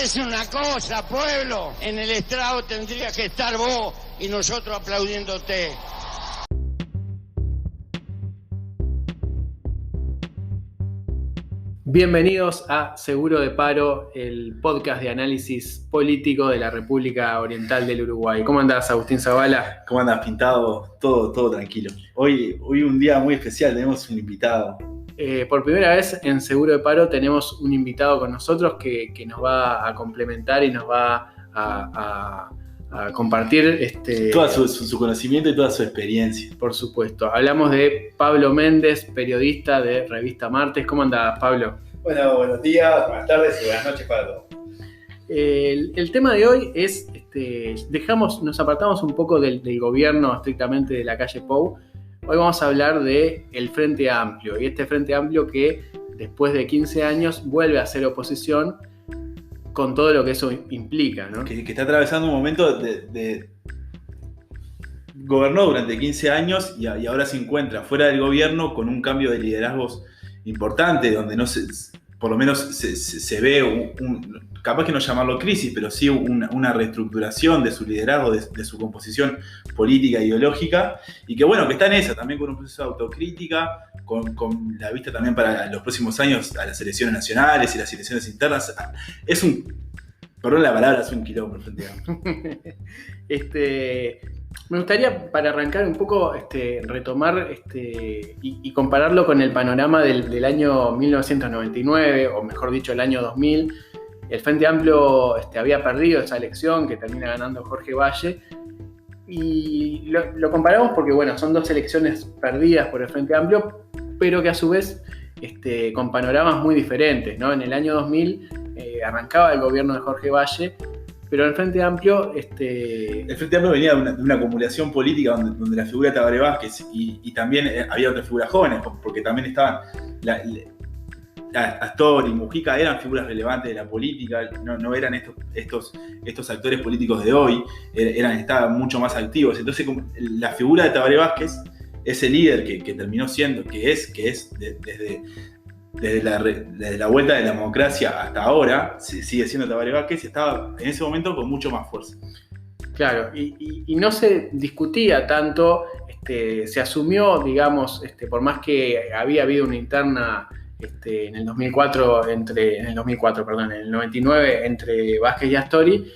parece una cosa, pueblo? En el estrado tendría que estar vos y nosotros aplaudiéndote. Bienvenidos a Seguro de Paro, el podcast de análisis político de la República Oriental del Uruguay. ¿Cómo andás, Agustín Zavala? ¿Cómo andás, Pintado? Todo tranquilo. Hoy un día muy especial, tenemos un invitado. Por primera vez en Seguro de Paro tenemos un invitado con nosotros que nos va a complementar y nos va a compartir todo su conocimiento y toda su experiencia. Por supuesto. Hablamos de Pablo Méndez, periodista de Revista Martes. ¿Cómo andás, Pablo? Bueno, buenos días, buenas tardes y buenas noches para todos. El tema de hoy es, nos apartamos un poco del gobierno estrictamente de la calle Pou. Hoy vamos a hablar del Frente Amplio, y este Frente Amplio que después de 15 años vuelve a ser oposición con todo lo que eso implica, ¿no? Que está atravesando un momento gobernó durante 15 años y ahora se encuentra fuera del gobierno con un cambio de liderazgos importante, donde por lo menos se ve capaz que no llamarlo crisis, pero sí una reestructuración de su liderazgo, de su composición política e ideológica, y que bueno, que está en esa, también con un proceso de autocrítica, con la vista también para los próximos años a las elecciones nacionales y las elecciones internas. Perdón la palabra, es un quilombo, Frente Amplio. Me gustaría, para arrancar un poco, retomar y compararlo con el panorama del año 1999, o mejor dicho, el año 2000. El Frente Amplio había perdido esa elección que termina ganando Jorge Valle. Y lo comparamos porque, bueno, son dos elecciones perdidas por el Frente Amplio, pero que a su vez con panoramas muy diferentes, ¿no? En el año 2000 arrancaba el gobierno de Jorge Valle, pero el Frente Amplio... El Frente Amplio venía de una acumulación política donde la figura de Tabaré Vázquez y también había otras figuras jóvenes, porque también estaban... Astor y Mujica eran figuras relevantes de la política, no eran estos actores políticos de hoy, estaban mucho más activos. Entonces la figura de Tabaré Vázquez, ese líder que terminó siendo, que es desde la vuelta de la democracia hasta ahora, sigue siendo Tabaré Vázquez, estaba en ese momento con mucho más fuerza. Claro, y no se discutía tanto, se asumió, digamos, por más que había habido una interna en el 99 entre Vázquez y Astori,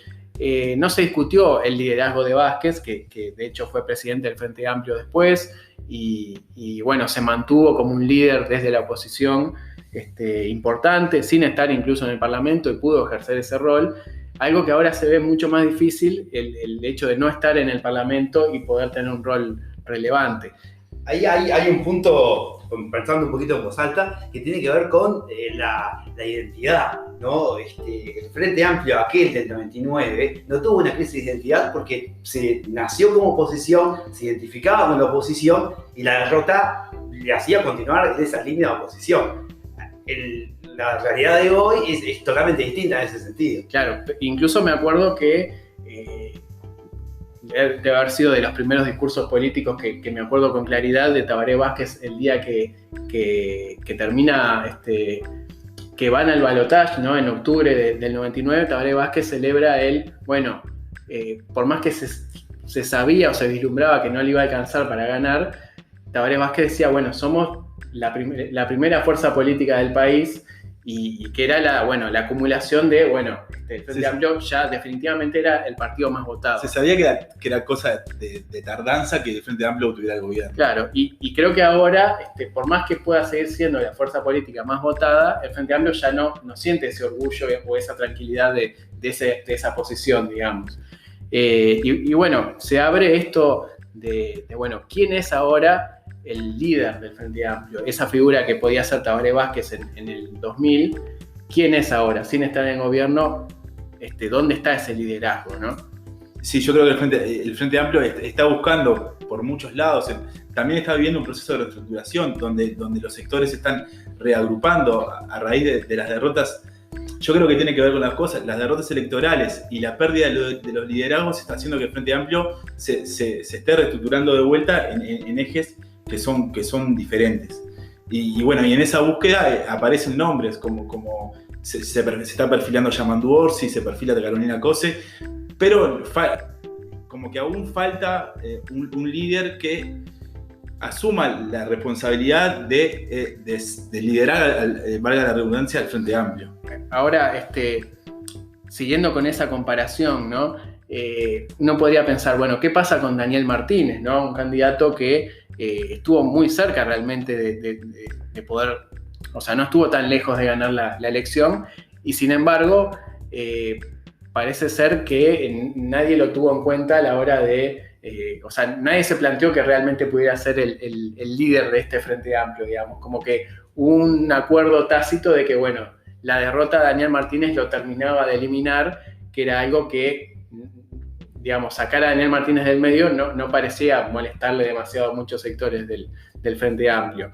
no se discutió el liderazgo de Vázquez, que de hecho fue presidente del Frente Amplio después, y bueno, se mantuvo como un líder desde la oposición importante, sin estar incluso en el Parlamento, y pudo ejercer ese rol. Algo que ahora se ve mucho más difícil, el hecho de no estar en el Parlamento y poder tener un rol relevante. Ahí hay un punto, pensando un poquito en voz alta, que tiene que ver con la identidad, ¿no? El Frente Amplio, aquel del 99, no tuvo una crisis de identidad porque se nació como oposición, se identificaba con la oposición y la derrota le hacía continuar en esa línea de oposición. La realidad de hoy es totalmente distinta en ese sentido. Claro, incluso me acuerdo que debe haber sido de los primeros discursos políticos que me acuerdo con claridad de Tabaré Vázquez el día que termina, que van al balotaje, ¿no? En octubre del 99, Tabaré Vázquez celebra por más que se sabía o se vislumbraba que no le iba a alcanzar para ganar, Tabaré Vázquez decía, bueno, somos la primera fuerza política del país, y que era la acumulación de, el Frente Amplio ya definitivamente era el partido más votado. Se sabía que era cosa de tardanza que el Frente Amplio tuviera el gobierno. Claro, y creo que ahora, por más que pueda seguir siendo la fuerza política más votada, el Frente Amplio ya no siente ese orgullo o esa tranquilidad de esa posición, digamos. Y bueno, se abre esto de ¿quién es ahora el líder del Frente Amplio? Esa figura que podía ser Tabaré Vázquez en el 2000, ¿quién es ahora? Sin estar en el gobierno, ¿dónde está ese liderazgo, no? Sí, yo creo que el Frente Amplio está buscando por muchos lados, también está viviendo un proceso de reestructuración donde los sectores se están reagrupando a raíz de las derrotas. Yo creo que tiene que ver con las derrotas electorales y la pérdida de los liderazgos está haciendo que el Frente Amplio se esté reestructurando de vuelta en ejes que son diferentes. Y en esa búsqueda aparecen nombres como se está perfilando Yamandu Orsi, se perfila Carolina Cose, pero como que aún falta un líder que asuma la responsabilidad de liderar, valga la redundancia, al Frente Amplio. Ahora, siguiendo con esa comparación, ¿no? Uno podría pensar, bueno, ¿qué pasa con Daniel Martínez, ¿no? Un candidato que estuvo muy cerca realmente de poder, o sea, no estuvo tan lejos de ganar la elección, y sin embargo, parece ser que nadie lo tuvo en cuenta a la hora de, o sea, nadie se planteó que realmente pudiera ser el líder de este Frente Amplio, digamos, como que hubo un acuerdo tácito de que, bueno, la derrota de Daniel Martínez lo terminaba de eliminar, que era algo que, digamos, sacar a Daniel Martínez del medio no parecía molestarle demasiado a muchos sectores del Frente Amplio.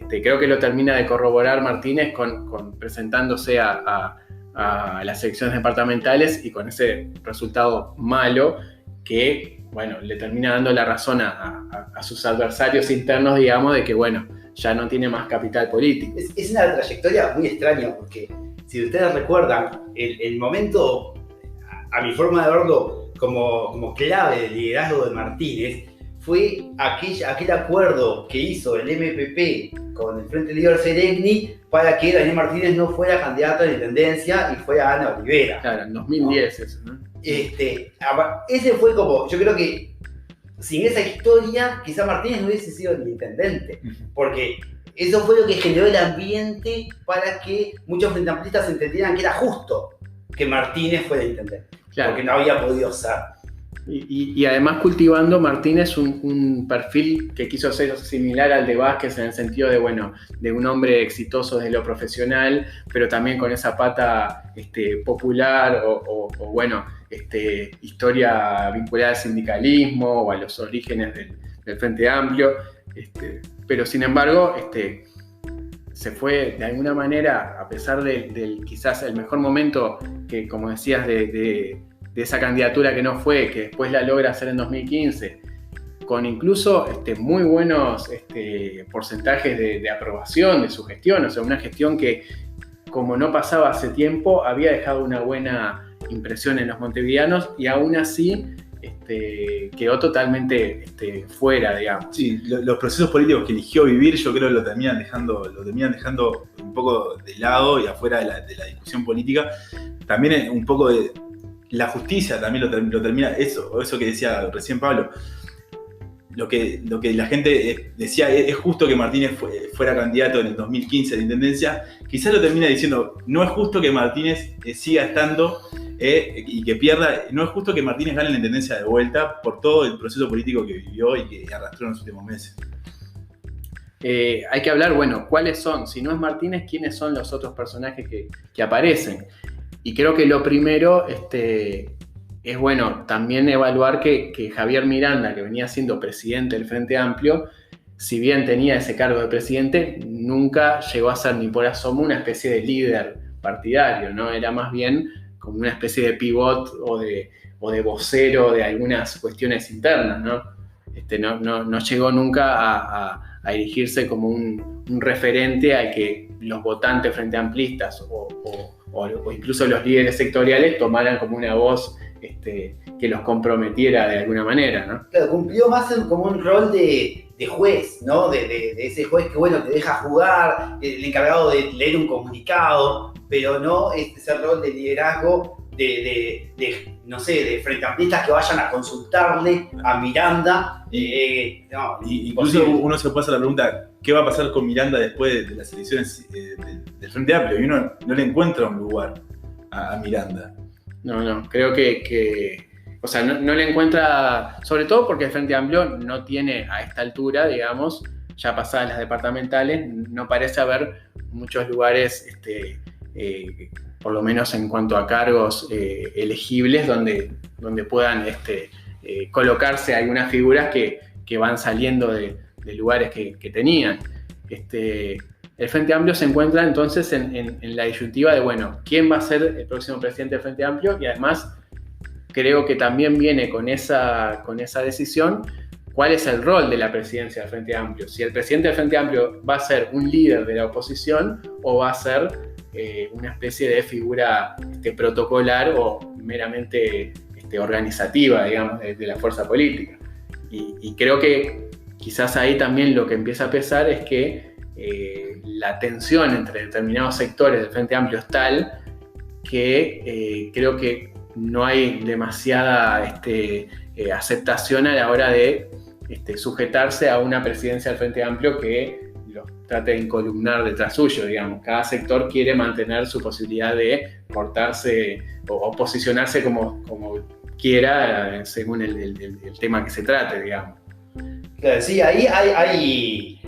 Creo que lo termina de corroborar Martínez presentándose a las elecciones departamentales y con ese resultado malo que, bueno, le termina dando la razón a sus adversarios internos, digamos, de que, bueno, ya no tiene más capital político. Es una trayectoria muy extraña porque, si ustedes recuerdan, el momento, a mi forma de verlo, como clave del liderazgo de Martínez, fue aquel acuerdo que hizo el MPP con el Frente Líder Seregni para que Daniel Martínez no fuera candidato a la intendencia y fuera Ana Olivera. Claro, en 2010 ¿no? Eso, ¿no? Ese fue como, yo creo que sin esa historia, quizá Martínez no hubiese sido el intendente, porque eso fue lo que generó el ambiente para que muchos frentamplistas entendieran que era justo que Martínez fuera el intendente, claro, porque no había podido ser. Y además cultivando Martínez un perfil que quiso ser similar al de Vázquez en el sentido de, bueno, de un hombre exitoso desde lo profesional, pero también con esa pata popular o bueno, historia vinculada al sindicalismo o a los orígenes del Frente Amplio, pero sin embargo se fue de alguna manera, a pesar del quizás el mejor momento que, como decías, de esa candidatura que no fue, que después la logra hacer en 2015, con incluso muy buenos porcentajes de aprobación de su gestión, o sea, una gestión que, como no pasaba hace tiempo, había dejado una buena impresión en los montevideanos y aún así quedó totalmente fuera, digamos. Sí, los procesos políticos que eligió vivir, yo creo que lo terminan dejando un poco de lado y afuera de la discusión política. También un poco de la justicia también lo termina, eso que decía recién Pablo, lo que la gente decía, es justo que Martínez fuera candidato en el 2015 a la intendencia, quizás lo termina diciendo, no es justo que Martínez siga estando y que pierda, no es justo que Martínez gane la intendencia de vuelta por todo el proceso político que vivió y que arrastró en los últimos meses. Hay que hablar, bueno, cuáles son, si no es Martínez, quiénes son los otros personajes que aparecen. Y creo que lo primero es bueno también evaluar que Javier Miranda, que venía siendo presidente del Frente Amplio, si bien tenía ese cargo de presidente, nunca llegó a ser ni por asomo una especie de líder partidario, ¿no? Era más bien como una especie de pivot o de vocero de algunas cuestiones internas, ¿no? No llegó nunca a erigirse como un referente al que los votantes frente amplistas o incluso los líderes sectoriales tomaran como una voz que los comprometiera de alguna manera, ¿no? Claro, cumplió más como un rol de juez, ¿no? De ese juez que, bueno, te deja jugar, el encargado de leer un comunicado, pero no ese rol de liderazgo no sé, de frente amplistas que vayan a consultarle a Miranda. No, incluso uno se puede hacer la pregunta, ¿qué va a pasar con Miranda después de las elecciones del Frente Amplio? Y uno no le encuentra un lugar a Miranda. No, creo que o sea, no le encuentra, sobre todo porque el Frente Amplio no tiene a esta altura, digamos, ya pasadas las departamentales, no parece haber muchos lugares, por lo menos en cuanto a cargos elegibles, donde puedan colocarse algunas figuras que van saliendo de lugares que tenían. El Frente Amplio se encuentra entonces en la disyuntiva de, bueno, ¿quién va a ser el próximo presidente del Frente Amplio? Y además creo que también viene con esa decisión cuál es el rol de la presidencia del Frente Amplio. Si el presidente del Frente Amplio va a ser un líder de la oposición o va a ser una especie de figura protocolar o meramente organizativa, digamos, de la fuerza política. Y creo que quizás ahí también lo que empieza a pesar es que la tensión entre determinados sectores del Frente Amplio es tal que creo que no hay demasiada aceptación a la hora de sujetarse a una presidencia del Frente Amplio que los trate de encolumnar detrás suyo, digamos. Cada sector quiere mantener su posibilidad de portarse o posicionarse como quiera según el tema que se trate, digamos. Claro, sí, ahí hay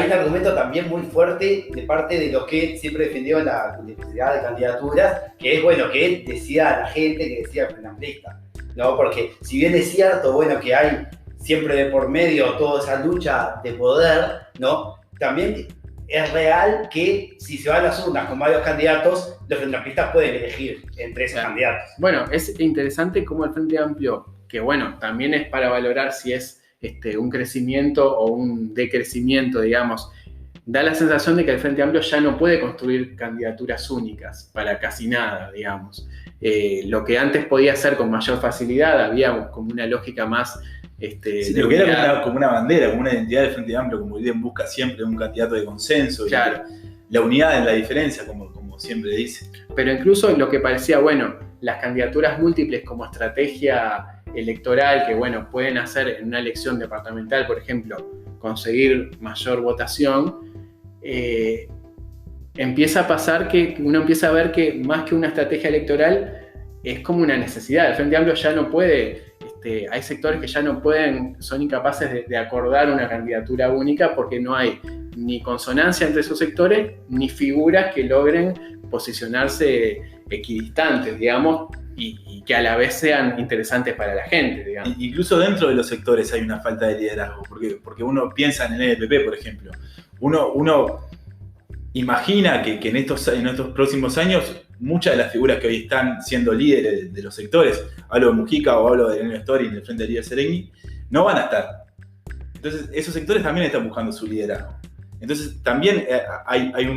un argumento también muy fuerte de parte de los que siempre defendieron la multiplicidad de candidaturas, que es, bueno, que decida a la gente, que decida el Frente Amplista, ¿no? Porque si bien es cierto, bueno, que hay siempre de por medio toda esa lucha de poder, ¿no? También es real que si se van a las urnas con varios candidatos, los Frente Amplistas pueden elegir entre esos candidatos. Bueno, es interesante cómo el Frente Amplio, que bueno, también es para valorar si es un crecimiento o un decrecimiento, digamos, da la sensación de que el Frente Amplio ya no puede construir candidaturas únicas para casi nada, digamos. Lo que antes podía hacer con mayor facilidad, había como una lógica más... sí, lo que era como una bandera, como una identidad del Frente Amplio, como Biden busca siempre un candidato de consenso, claro. La unidad en la diferencia, como siempre dice. Pero incluso lo que parecía, bueno, las candidaturas múltiples como estrategia electoral, que bueno, pueden hacer en una elección departamental, por ejemplo, conseguir mayor votación, empieza a pasar que uno empieza a ver que más que una estrategia electoral es como una necesidad. El Frente Amplio ya no puede, hay sectores que ya no pueden, son incapaces de acordar una candidatura única porque no hay ni consonancia entre esos sectores, ni figuras que logren posicionarse equidistantes, digamos, y que a la vez sean interesantes para la gente, digamos. Incluso dentro de los sectores hay una falta de liderazgo, porque uno piensa en el NPP, por ejemplo. Uno imagina que en estos próximos años muchas de las figuras que hoy están siendo líderes de los sectores, hablo de Mujica o hablo de Elena Story del Frente de Líder Sereni, no van a estar. Entonces esos sectores también están buscando su liderazgo. Entonces también hay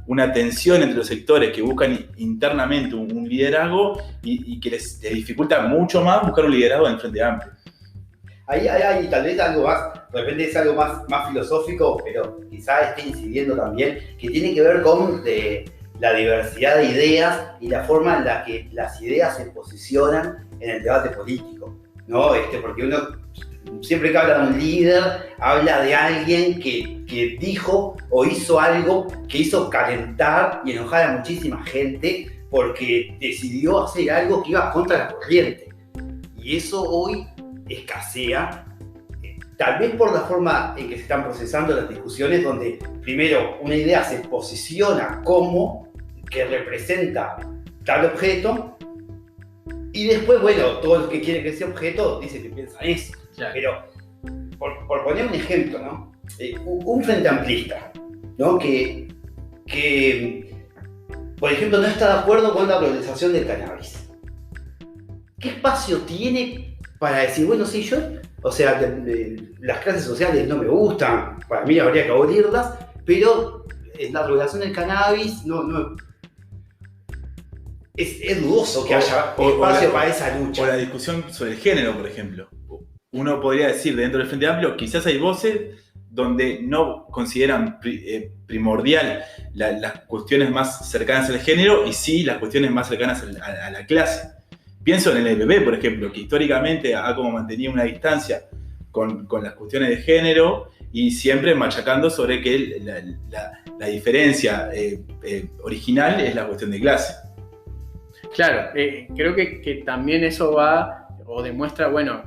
una tensión entre los sectores que buscan internamente un liderazgo y que les dificulta mucho más buscar un liderazgo en el Frente Amplio. Ahí hay tal vez algo más, de repente es algo más filosófico, pero quizá esté incidiendo también, que tiene que ver con la diversidad de ideas y la forma en la que las ideas se posicionan en el debate político, ¿no? Porque uno siempre que habla de un líder, habla de alguien que dijo o hizo algo que hizo calentar y enojar a muchísima gente porque decidió hacer algo que iba contra la corriente. Y eso hoy escasea, tal vez por la forma en que se están procesando las discusiones, donde primero una idea se posiciona como que representa tal objeto y después, bueno, todos los que quieren que ese objeto dicen que piensan eso. Claro. Pero, por poner un ejemplo, ¿no? Un frente amplista, ¿no? Que, por ejemplo, no está de acuerdo con la legalización del cannabis. ¿Qué espacio tiene para decir, bueno, sí, yo, o sea, las clases sociales no me gustan, para mí habría que abolirlas, pero la regulación del cannabis no es dudoso que haya espacio para esa lucha. O la discusión sobre el género, por ejemplo. Uno podría decir, dentro del Frente Amplio, quizás hay voces donde no consideran primordial las cuestiones más cercanas al género y sí las cuestiones más cercanas a la clase. Pienso en el NPP, por ejemplo, que históricamente ha como mantenido una distancia con las cuestiones de género y siempre machacando sobre que la diferencia original es la cuestión de clase. Claro, creo que también eso va o demuestra, bueno,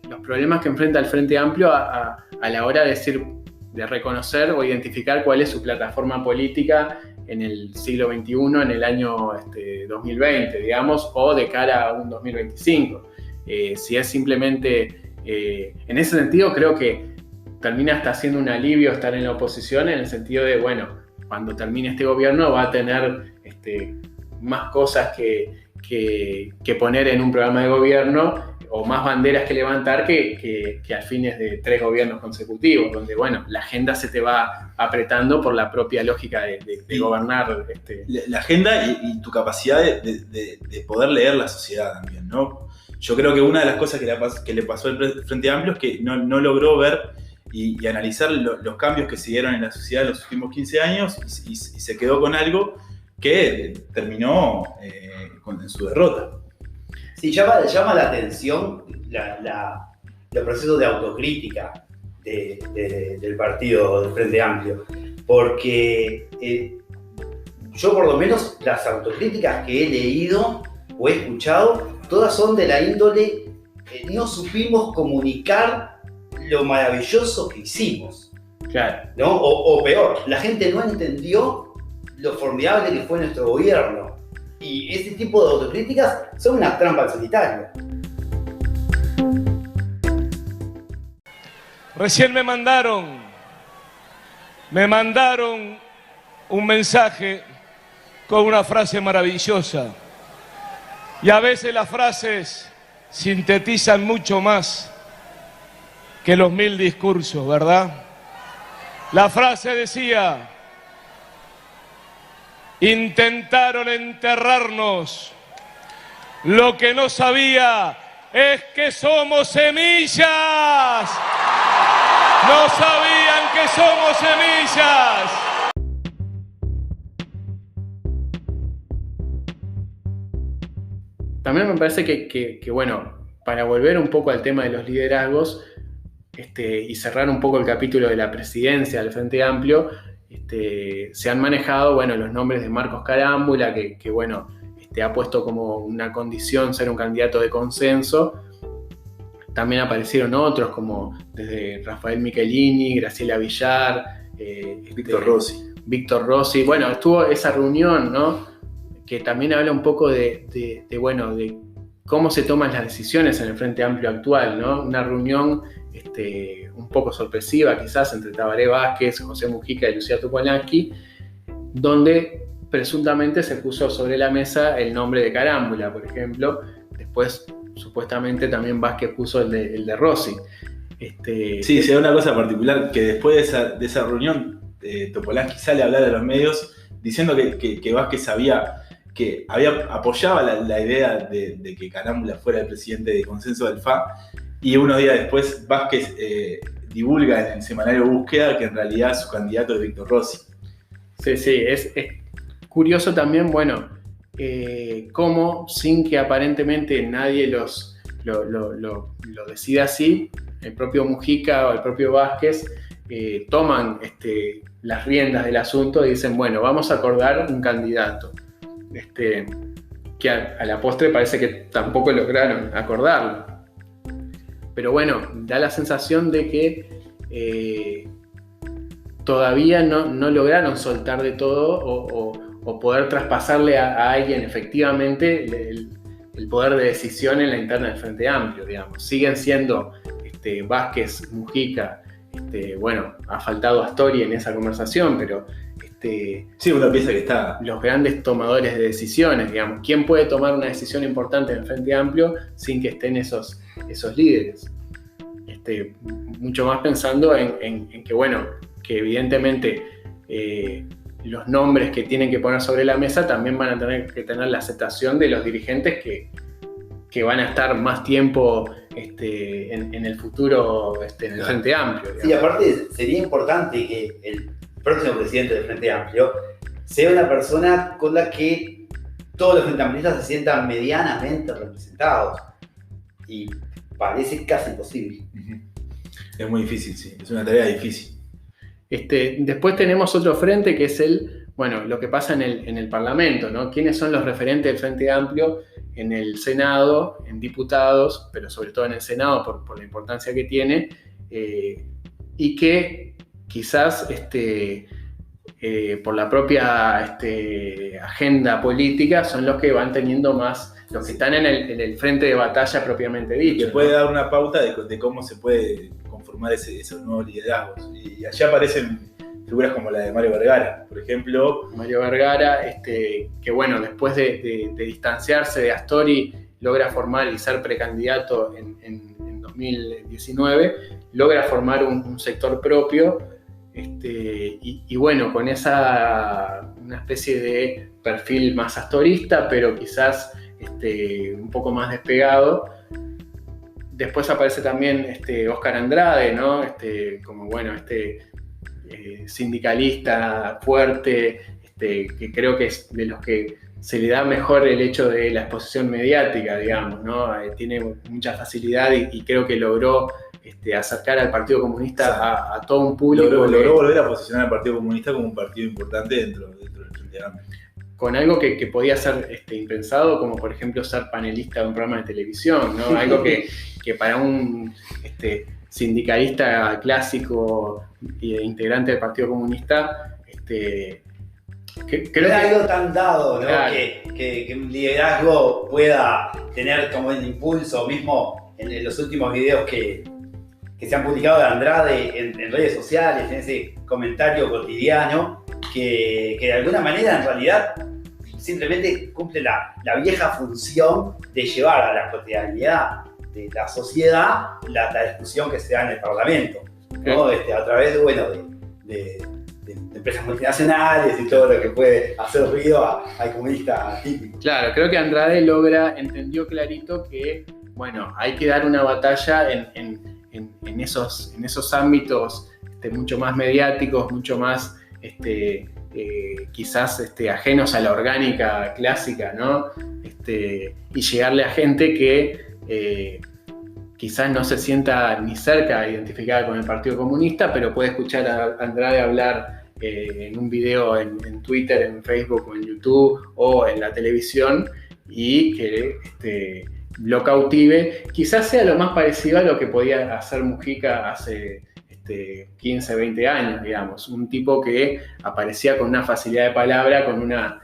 los problemas que enfrenta el Frente Amplio a la hora de reconocer o identificar cuál es su plataforma política en el siglo XXI, en el año 2020, digamos, o de cara a un 2025. Si es simplemente, en ese sentido creo que termina hasta siendo un alivio estar en la oposición, en el sentido de, bueno, cuando termine este gobierno va a tener más cosas que poner en un programa de gobierno o más banderas que levantar que a fines de 3 gobiernos consecutivos, donde, bueno, la agenda se te va apretando por la propia lógica de gobernar. La agenda y tu capacidad de poder leer la sociedad también, ¿no? Yo creo que una de las cosas que le pasó al Frente Amplio es que no logró ver y analizar los cambios que se dieron en la sociedad en los últimos 15 años y se quedó con algo que terminó en su derrota. Sí, llama la atención los procesos de autocrítica del partido del Frente Amplio, porque yo por lo menos las autocríticas que he leído o he escuchado, todas son de la índole no supimos comunicar lo maravilloso que hicimos. Claro. ¿No? O peor, la gente no entendió lo formidable que fue nuestro gobierno. Y ese tipo de autocríticas son una trampa al solitario. Recién me mandaron un mensaje con una frase maravillosa. Y a veces las frases sintetizan mucho más que los 1000 discursos, ¿verdad? La frase decía: intentaron enterrarnos. Lo que no sabía es que somos semillas. No sabían que somos semillas. También me parece que, bueno, para volver un poco al tema de los liderazgos y cerrar un poco el capítulo de la presidencia del Frente Amplio, se han manejado, bueno, los nombres de Marcos Carámbula, que bueno, ha puesto como una condición ser un candidato de consenso. También aparecieron otros como desde Rafael Michelini, Graciela Villar, Víctor Rossi. Bueno, estuvo esa reunión, ¿no? Que también habla un poco de cómo se toman las decisiones en el Frente Amplio actual, ¿no? Una reunión un poco sorpresiva quizás entre Tabaré Vázquez, José Mujica y Lucía Topolansky, donde presuntamente se puso sobre la mesa el nombre de Carámbula, por ejemplo. Después supuestamente también Vázquez puso el de Rossi. Sí, se da una cosa particular, que después de esa reunión Topolansky sale a hablar a los medios diciendo que Vázquez apoyaba la idea de que Carámbula fuera el presidente de consenso del FA, y unos días después Vázquez divulga en el semanario Búsqueda que en realidad su candidato es Víctor Rossi. Sí, es curioso también, bueno, cómo sin que aparentemente nadie lo decida así, el propio Mujica o el propio Vázquez toman las riendas del asunto y dicen, bueno, vamos a acordar un candidato. Que a la postre parece que tampoco lograron acordarlo. Pero bueno, da la sensación de que todavía no lograron soltar de todo o poder traspasarle a alguien efectivamente el poder de decisión en la interna del Frente Amplio, digamos. Siguen siendo Vázquez, Mujica, bueno, ha faltado Astori en esa conversación, pero sí, uno piensa que está los grandes tomadores de decisiones, digamos. ¿Quién puede tomar una decisión importante en el Frente Amplio sin que estén esos líderes? Mucho más pensando en que, bueno, que evidentemente los nombres que tienen que poner sobre la mesa también van a tener que tener la aceptación de los dirigentes que van a estar más tiempo en el futuro en el Frente Amplio, digamos. Sí, aparte sería importante que el próximo presidente del Frente Amplio sea una persona con la que todos los frentamplistas se sientan medianamente representados. Y parece casi imposible. Es muy difícil, sí. Es una tarea difícil. Después tenemos otro frente que es lo que pasa en el Parlamento, ¿no? ¿Quiénes son los referentes del Frente Amplio en el Senado, en diputados, pero sobre todo en el Senado por la importancia que tiene, y que quizás por la propia agenda política son los que van teniendo más, los que están en el frente de batalla propiamente dicho. Que puede dar una pauta de cómo se puede conformar esos nuevos liderazgos. Y allá aparecen figuras como la de Mario Vergara, por ejemplo. Mario Vergara, que bueno, después de distanciarse de Astori logra formar y ser precandidato en 2019, logra formar un sector propio, y bueno, con una especie de perfil más astorista, pero quizás un poco más despegado. Después aparece también Óscar Andrade, ¿no? Como bueno, sindicalista fuerte, que creo que es de los que se le da mejor el hecho de la exposición mediática, digamos, ¿no? Tiene mucha facilidad y creo que logró acercar al Partido Comunista a todo un público. Logró volver a posicionar al Partido Comunista como un partido importante dentro del Frente Amplio. Con algo que podía ser impensado, como por ejemplo ser panelista de un programa de televisión, ¿no? Algo que para un sindicalista clásico e integrante del Partido Comunista, creo era que algo tan dado, ¿no? Claro. Que un liderazgo pueda tener como el impulso mismo en los últimos videos que se han publicado de Andrade en redes sociales, en ese comentario cotidiano, que de alguna manera en realidad simplemente cumple la vieja función de llevar a la cotidianidad de la sociedad la discusión que se da en el Parlamento, ¿no? A través de empresas multinacionales y todo lo que puede hacer ruido al comunista típico. Claro, creo que Andrade entendió clarito que, bueno, hay que dar una batalla en esos ámbitos mucho más mediáticos, mucho más quizás ajenos a la orgánica clásica, ¿no? Y llegarle a gente que quizás no se sienta ni cerca identificada con el Partido Comunista, pero puede escuchar a Andrade hablar en un video en Twitter, en Facebook o en YouTube o en la televisión, y que lo cautive. Quizás sea lo más parecido a lo que podía hacer Mujica hace 15, 20 años, digamos. Un tipo que aparecía con una facilidad de palabra, con una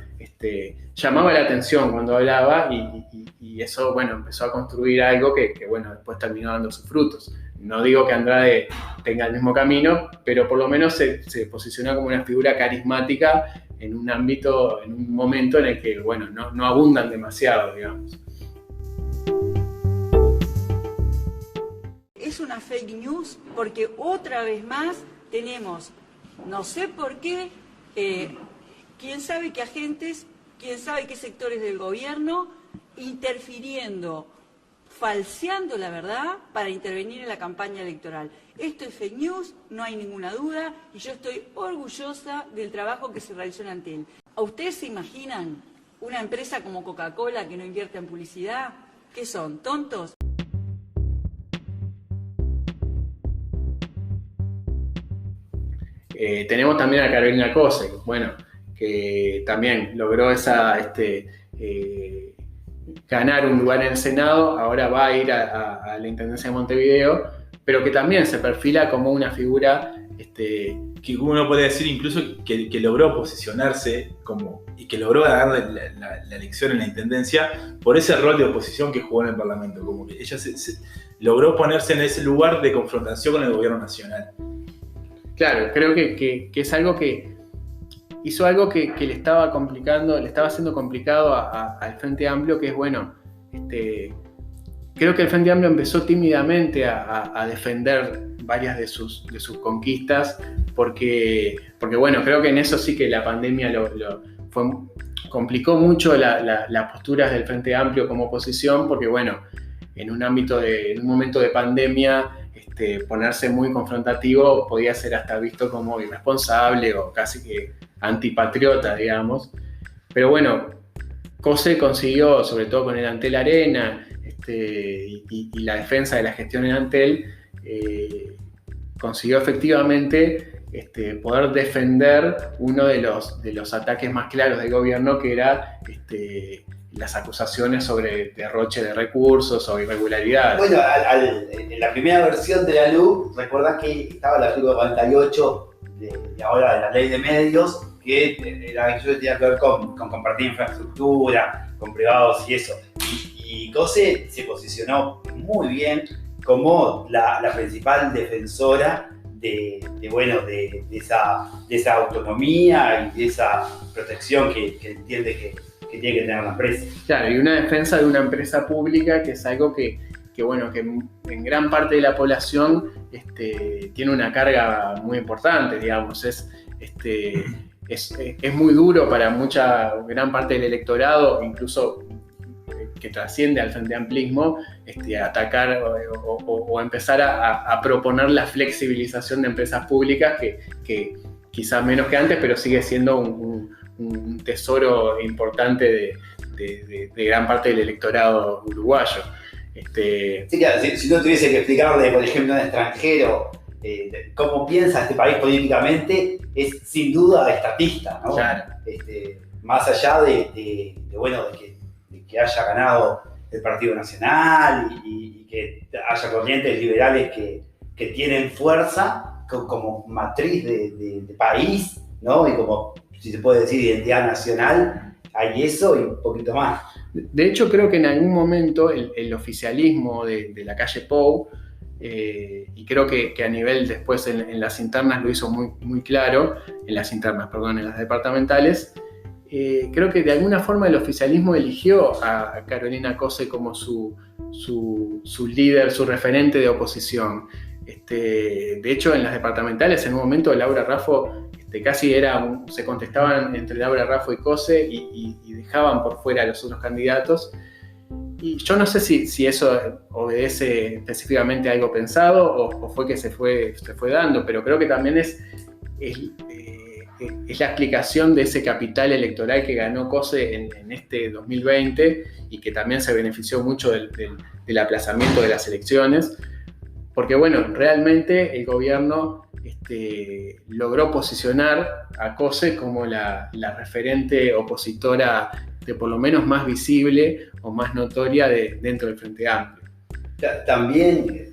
llamaba la atención cuando hablaba, y eso, bueno, empezó a construir algo que bueno, después terminó dando sus frutos. No digo que Andrade tenga el mismo camino, pero por lo menos se posicionó como una figura carismática en un ámbito, en un momento en el que, bueno, no abundan demasiado, digamos. Es una fake news porque otra vez más tenemos, no sé por qué, quién sabe qué agentes, quién sabe qué sectores del gobierno interfiriendo, falseando la verdad para intervenir en la campaña electoral. Esto es fake news, no hay ninguna duda, y yo estoy orgullosa del trabajo que se realizó en Antel. ¿A ustedes se imaginan una empresa como Coca-Cola que no invierte en publicidad? ¿Qué son, tontos? Tenemos también a Carolina Cose, bueno, que también logró ganar un lugar en el Senado, ahora va a ir a la Intendencia de Montevideo, pero que también se perfila como una figura que uno puede decir incluso que logró posicionarse y que logró ganar la elección en la Intendencia por ese rol de oposición que jugó en el Parlamento, como que ella se logró ponerse en ese lugar de confrontación con el gobierno nacional. Claro, creo que es algo que hizo algo que le estaba haciendo complicado al Frente Amplio, que es, bueno, creo que el Frente Amplio empezó tímidamente a defender varias de sus conquistas, porque bueno, creo que en eso sí que la pandemia complicó mucho las posturas del Frente Amplio como oposición, porque bueno, en un momento de pandemia, ponerse muy confrontativo podía ser hasta visto como irresponsable o casi que antipatriota, digamos. Pero bueno, Cose consiguió, sobre todo con el Antel Arena y la defensa de la gestión en Antel, consiguió efectivamente poder defender uno de los ataques más claros del gobierno, que era las acusaciones sobre derroche de recursos o irregularidades. Bueno, en la primera versión de la LUC, recordás que estaba el artículo 48 de ahora de la ley de medios, que tenía que ver con compartir infraestructura, con privados y eso. Y Cose se posicionó muy bien como la principal defensora de esa autonomía y de esa protección que entiende que que tiene que tener la empresa. Claro, y una defensa de una empresa pública, que es algo que bueno, que en gran parte de la población tiene una carga muy importante, digamos. Es muy duro para gran parte del electorado, incluso que trasciende al frente amplismo, atacar o empezar a proponer la flexibilización de empresas públicas, que quizás menos que antes, pero sigue siendo un tesoro importante de gran parte del electorado uruguayo. Sí, claro, si no tuviese que explicarle, por ejemplo, a un extranjero cómo piensa este país políticamente, es sin duda estatista, ¿no? Claro. Más allá de que haya ganado el Partido Nacional y que haya corrientes liberales que tienen fuerza como matriz de país, ¿no? Y como, si se puede decir, identidad nacional, hay eso y un poquito más. De hecho, creo que en algún momento el oficialismo de la calle Pou, y creo que a nivel después en las internas lo hizo muy, muy claro, en las departamentales, creo que de alguna forma el oficialismo eligió a Carolina Cose como su líder, su referente de oposición. De hecho, en las departamentales, en un momento, Laura Raffo casi se contestaban entre Laura Raffo y Cose y dejaban por fuera a los otros candidatos. Y yo no sé si eso obedece específicamente a algo pensado o fue que se fue dando, pero creo que también es la explicación de ese capital electoral que ganó Cose en este 2020 y que también se benefició mucho del aplazamiento de las elecciones. Porque bueno, realmente el gobierno logró posicionar a Cose como la referente opositora por lo menos más visible o más notoria dentro del Frente Amplio. También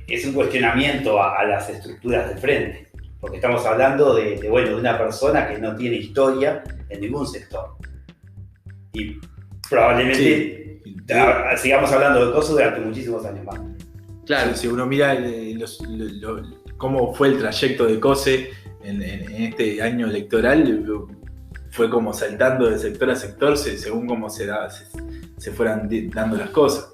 es un cuestionamiento a las estructuras del Frente, porque estamos hablando de una persona que no tiene historia en ningún sector. Y probablemente sigamos hablando de Cose durante muchísimos años más. Claro, si uno mira cómo fue el trayecto de Cose en este año electoral, fue como saltando de sector a sector según cómo se fueran dando las cosas.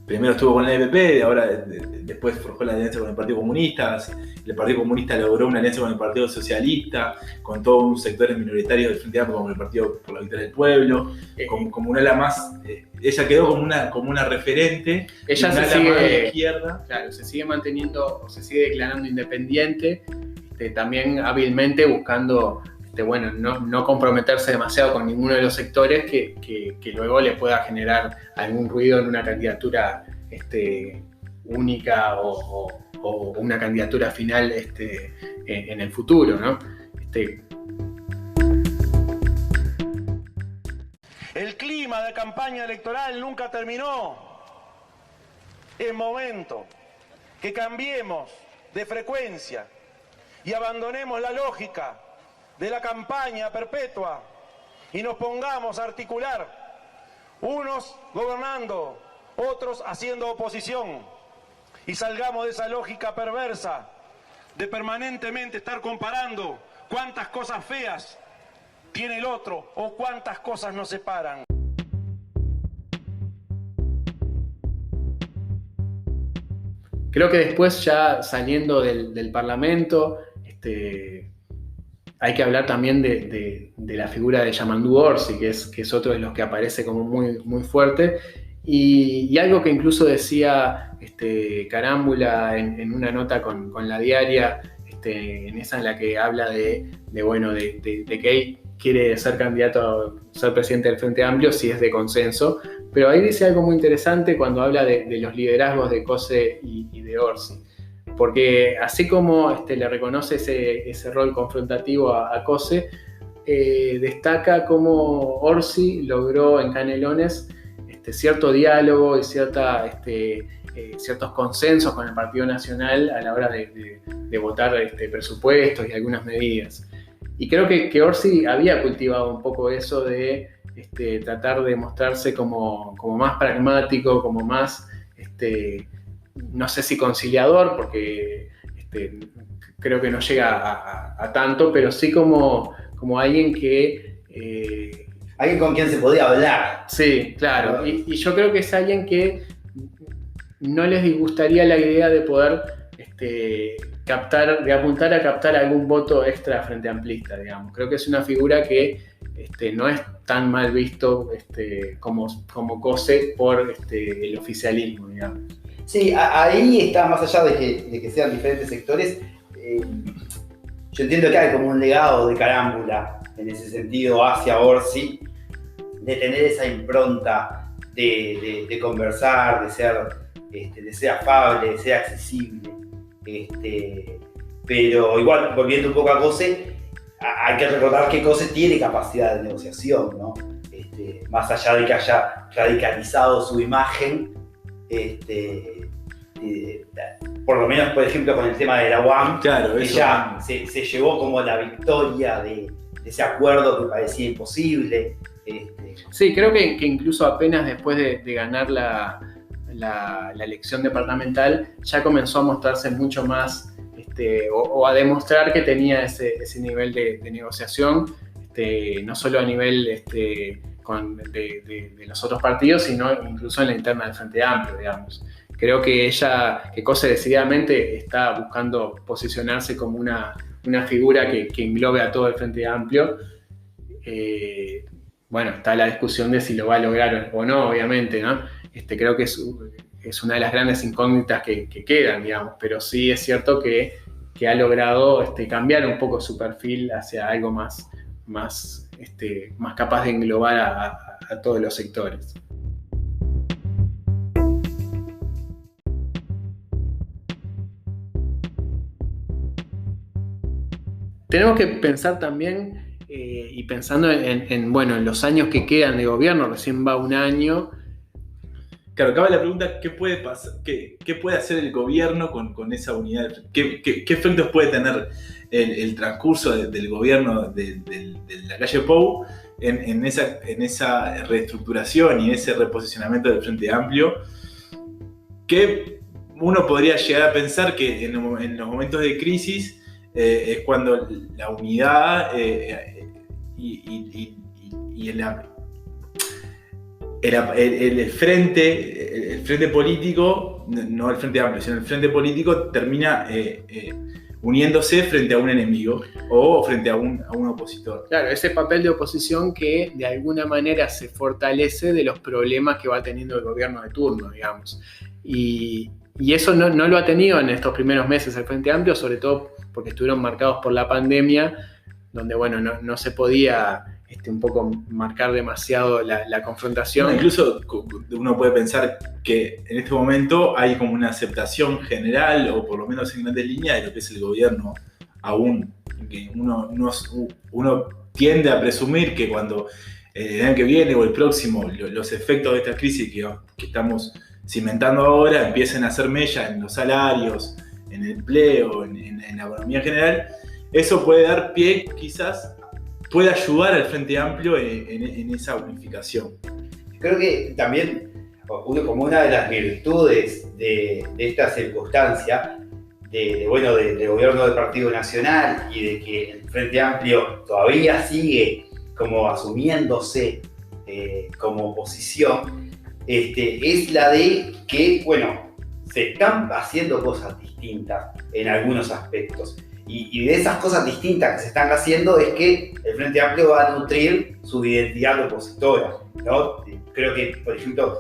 Primero estuvo con la EPP, ahora después forjó la alianza con el Partido Comunista. El Partido Comunista logró una alianza con el Partido Socialista, con todos un sectores minoritarios del Frente Amplio, como el Partido por la Victoria del Pueblo, como una ala más. Ella quedó como una referente. Ella una se ala más de sigue, izquierda. claro, se sigue manteniendo, o se sigue declarando independiente, también hábilmente buscando no comprometerse demasiado con ninguno de los sectores que luego le pueda generar algún ruido en una candidatura única o una candidatura final en el futuro, ¿no? El clima de campaña electoral nunca terminó. Es momento que cambiemos de frecuencia y abandonemos la lógica de la campaña perpetua y nos pongamos a articular, unos gobernando, otros haciendo oposición, y salgamos de esa lógica perversa de permanentemente estar comparando cuántas cosas feas tiene el otro o cuántas cosas nos separan. Creo que después, ya saliendo del Parlamento, hay que hablar también de la figura de Yamandú Orsi, que es otro de los que aparece como muy, muy fuerte, y algo que incluso decía Carámbula en una nota con La Diaria, en esa en la que habla de que él quiere ser candidato a ser presidente del Frente Amplio si es de consenso, pero ahí dice algo muy interesante cuando habla de los liderazgos de Cose y de Orsi. Porque así como le reconoce ese rol confrontativo a Cose, destaca cómo Orsi logró en Canelones cierto diálogo y ciertos consensos con el Partido Nacional a la hora de votar presupuestos y algunas medidas. Y creo que Orsi había cultivado un poco eso de tratar de mostrarse como más pragmático, como más... no sé si conciliador, porque creo que no llega a tanto, pero sí como alguien que alguien con quien se podía hablar. Sí, claro. Y yo creo que es alguien que no les disgustaría la idea de poder de apuntar a captar algún voto extra frente amplista, digamos. Creo que es una figura que no es tan mal visto como Cose por el oficialismo, digamos. Sí, ahí está, más allá de que sean diferentes sectores, yo entiendo que hay como un legado de Carámbula en ese sentido hacia Orsi, de tener esa impronta de conversar, de ser afable, de ser accesible. Pero igual, volviendo un poco a Cose, hay que recordar que Cose tiene capacidad de negociación, ¿no? Más allá de que haya radicalizado su imagen, por lo menos, por ejemplo, con el tema de la UAM, claro, ella se llevó como la victoria de ese acuerdo que parecía imposible. Sí, creo que incluso apenas después de ganar la elección departamental, ya comenzó a mostrarse mucho más, o a demostrar que tenía ese nivel de negociación, no solo a nivel de los otros partidos, sino incluso en la interna del Frente Amplio, digamos. Creo que Cose decididamente está buscando posicionarse como una figura que englobe a todo el Frente Amplio. Bueno, está la discusión de si lo va a lograr o no, obviamente, ¿no? Creo que es una de las grandes incógnitas que quedan, digamos, pero sí es cierto que ha logrado cambiar un poco su perfil hacia algo más capaz de englobar a todos los sectores. Tenemos que pensar también, y pensando en los años que quedan de gobierno, recién va un año. Claro, acaba la pregunta, ¿qué puede pasar? ¿Qué puede hacer el gobierno con esa unidad? ¿Qué efectos puede tener el transcurso del gobierno de la calle Pou en esa reestructuración y ese reposicionamiento del Frente Amplio? Que uno podría llegar a pensar que en los momentos de crisis es cuando la unidad y el frente político, no el Frente Amplio, sino el frente político termina uniéndose frente a un enemigo o frente a un opositor. Claro, ese papel de oposición que de alguna manera se fortalece de los problemas que va teniendo el gobierno de turno, digamos. Y eso no lo ha tenido en estos primeros meses el Frente Amplio, sobre todo porque estuvieron marcados por la pandemia, donde no se podía un poco marcar demasiado la confrontación. No, incluso uno puede pensar que en este momento hay como una aceptación general, o por lo menos en grandes líneas, de lo que es el gobierno aún. Que uno tiende a presumir que cuando el año que viene o el próximo los efectos de esta crisis que estamos cimentando ahora empiecen a hacer mella en los salarios, en el empleo, en la economía en general, eso puede dar pie quizás, puede ayudar al Frente Amplio en esa unificación. Creo que también como una de las virtudes de esta circunstancia del gobierno del Partido Nacional y de que el Frente Amplio todavía sigue como asumiéndose como oposición, es la de que, se están haciendo cosas distintas en algunos aspectos. Y de esas cosas distintas que se están haciendo es que el Frente Amplio va a nutrir su identidad opositora, ¿no? Creo que, por ejemplo,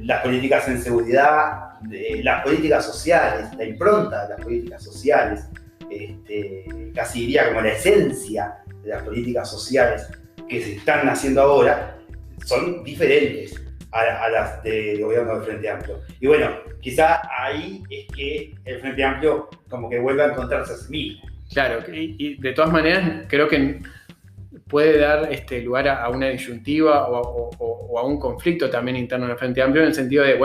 las políticas en seguridad, las políticas sociales, la impronta de las políticas sociales, casi diría como la esencia de las políticas sociales que se están haciendo ahora, son diferentes a las del gobierno del Frente Amplio. Y quizá ahí es que el Frente Amplio como que vuelve a encontrarse a sí mismo. Claro, y de todas maneras creo que puede dar lugar a una disyuntiva o a un conflicto también interno en el Frente Amplio, en el sentido de,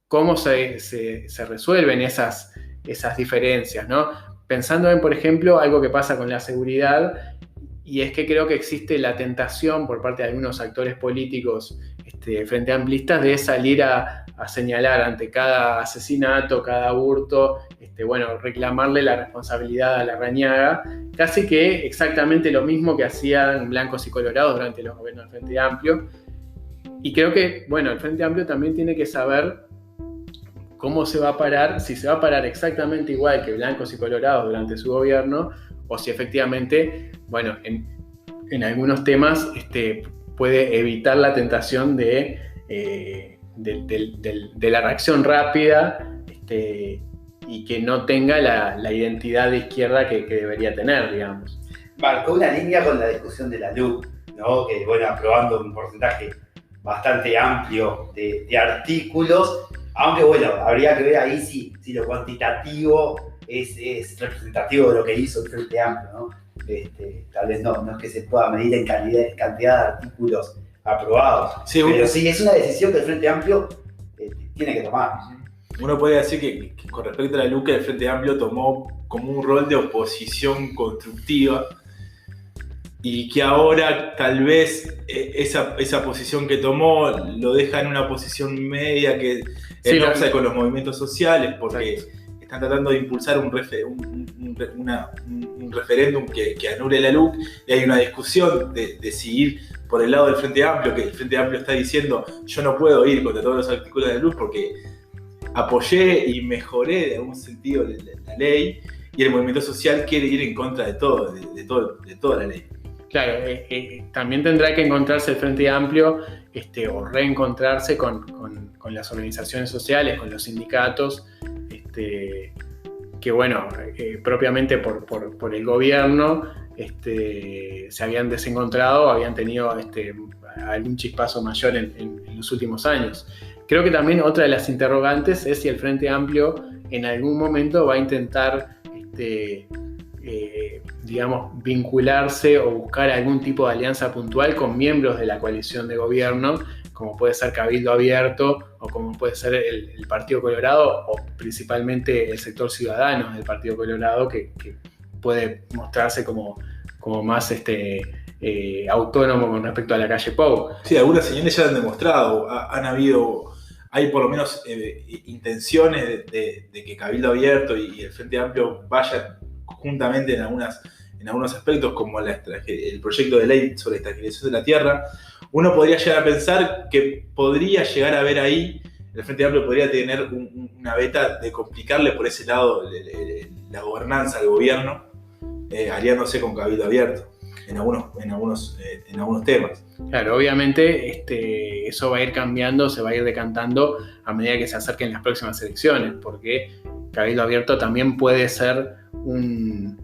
cómo se resuelven esas diferencias, ¿no? Pensando en, por ejemplo, algo que pasa con la seguridad, y es que creo que existe la tentación por parte de algunos actores políticos frente amplistas de salir a a señalar ante cada asesinato, cada hurto, bueno, reclamarle la responsabilidad a Larrañaga, casi que exactamente lo mismo que hacían blancos y colorados durante los gobiernos del Frente Amplio. Y creo que, bueno, el Frente Amplio también tiene que saber cómo se va a parar, si se va a parar exactamente igual que blancos y colorados durante su gobierno, o si efectivamente, bueno, en algunos temas puede evitar la tentación de la reacción rápida y que no tenga la identidad de izquierda que debería tener, digamos. Marcó una línea con la discusión de la LUC, ¿no? Que, bueno, aprobando un porcentaje bastante amplio de artículos, aunque, bueno, habría que ver ahí si lo cuantitativo es representativo de lo que hizo el Frente Amplio, ¿no? Tal vez no es que se pueda medir en cantidad de artículos aprobados, sí, pero sí es una decisión que el Frente Amplio tiene que tomar. Uno puede decir que con respecto a la LUC, el Frente Amplio tomó como un rol de oposición constructiva y que ahora tal vez esa posición que tomó lo deja en una posición media que enoja con los movimientos sociales, porque están tratando de impulsar un referéndum que anule la LUC, y hay una discusión de si ir por el lado del Frente Amplio, que el Frente Amplio está diciendo yo no puedo ir contra todos los artículos de la LUC porque apoyé y mejoré de algún sentido la ley, y el movimiento social quiere ir en contra de todo, de toda la ley. Claro, también tendrá que encontrarse el Frente Amplio o reencontrarse con las organizaciones sociales, con los sindicatos, que bueno, propiamente por el gobierno se habían desencontrado, habían tenido algún chispazo mayor en los últimos años. Creo que también otra de las interrogantes es si el Frente Amplio en algún momento va a intentar digamos, vincularse o buscar algún tipo de alianza puntual con miembros de la coalición de gobierno, como puede ser Cabildo Abierto o como puede ser el Partido Colorado, o principalmente el sector ciudadano del Partido Colorado, que puede mostrarse como más autónomo con respecto a la calle Pou. Sí, algunas señales ya han demostrado, hay por lo menos intenciones de que Cabildo Abierto y el Frente Amplio vayan conjuntamente en algunos aspectos, como el proyecto de ley sobre la extractivización de la tierra. Uno podría llegar a pensar que podría llegar a ver ahí, el Frente Amplio podría tener una beta de complicarle por ese lado la gobernanza al gobierno, aliándose con Cabildo Abierto en algunos temas. Claro, obviamente eso va a ir cambiando, se va a ir decantando a medida que se acerquen las próximas elecciones, porque Cabildo Abierto también puede ser un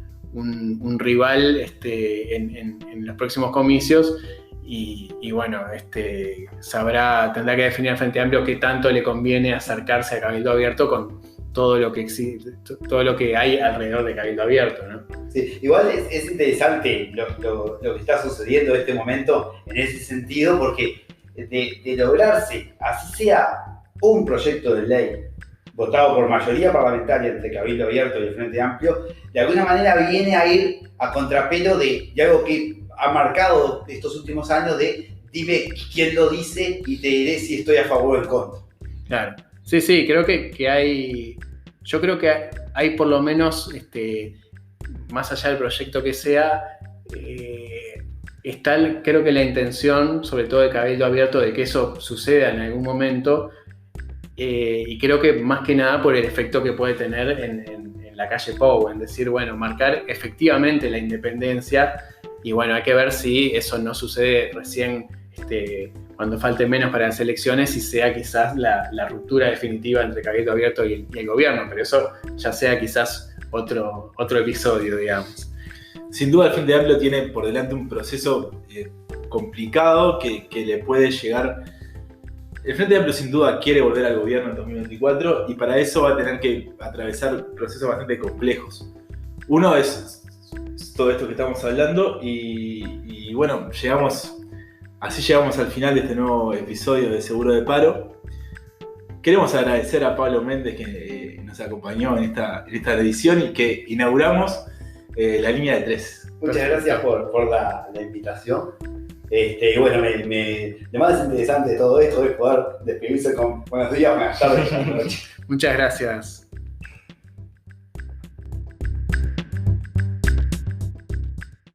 rival en los próximos comicios, y bueno, tendrá que definir al Frente Amplio qué tanto le conviene acercarse a Cabildo Abierto con todo lo que existe, todo lo que hay alrededor de Cabildo Abierto, ¿no? Sí, igual es interesante lo que está sucediendo en este momento en ese sentido, porque de lograrse, así sea un proyecto de ley votado por mayoría parlamentaria entre Cabildo Abierto y el Frente Amplio, de alguna manera viene a ir a contrapelo de algo que ha marcado estos últimos años, de dime quién lo dice y te diré si estoy a favor o en contra. Claro. Sí, creo que hay, yo creo que hay por lo menos, más allá del proyecto que sea, está creo que la intención, sobre todo de Cabildo Abierto, de que eso suceda en algún momento, y creo que más que nada por el efecto que puede tener en la calle Pou, en decir, bueno, marcar efectivamente la independencia, y bueno, hay que ver si eso no sucede recién cuando falte menos para las elecciones, y sea quizás la ruptura definitiva entre Cabildo Abierto y el gobierno, pero eso ya sea quizás otro episodio, digamos. Sin duda el Frente Amplio tiene por delante un proceso complicado que le puede llegar. El Frente Amplio sin duda quiere volver al gobierno en 2024, y para eso va a tener que atravesar procesos bastante complejos. Uno es todo esto que estamos hablando, y bueno, así llegamos al final de este nuevo episodio de Seguro de Paro. Queremos agradecer a Pablo Méndez, que nos acompañó en esta edición y que inauguramos la línea de 3. Muchas gracias por la invitación. Bueno, lo más interesante de todo esto es poder despedirse con buenos días, buenas tardes, buenas noches. Muchas gracias.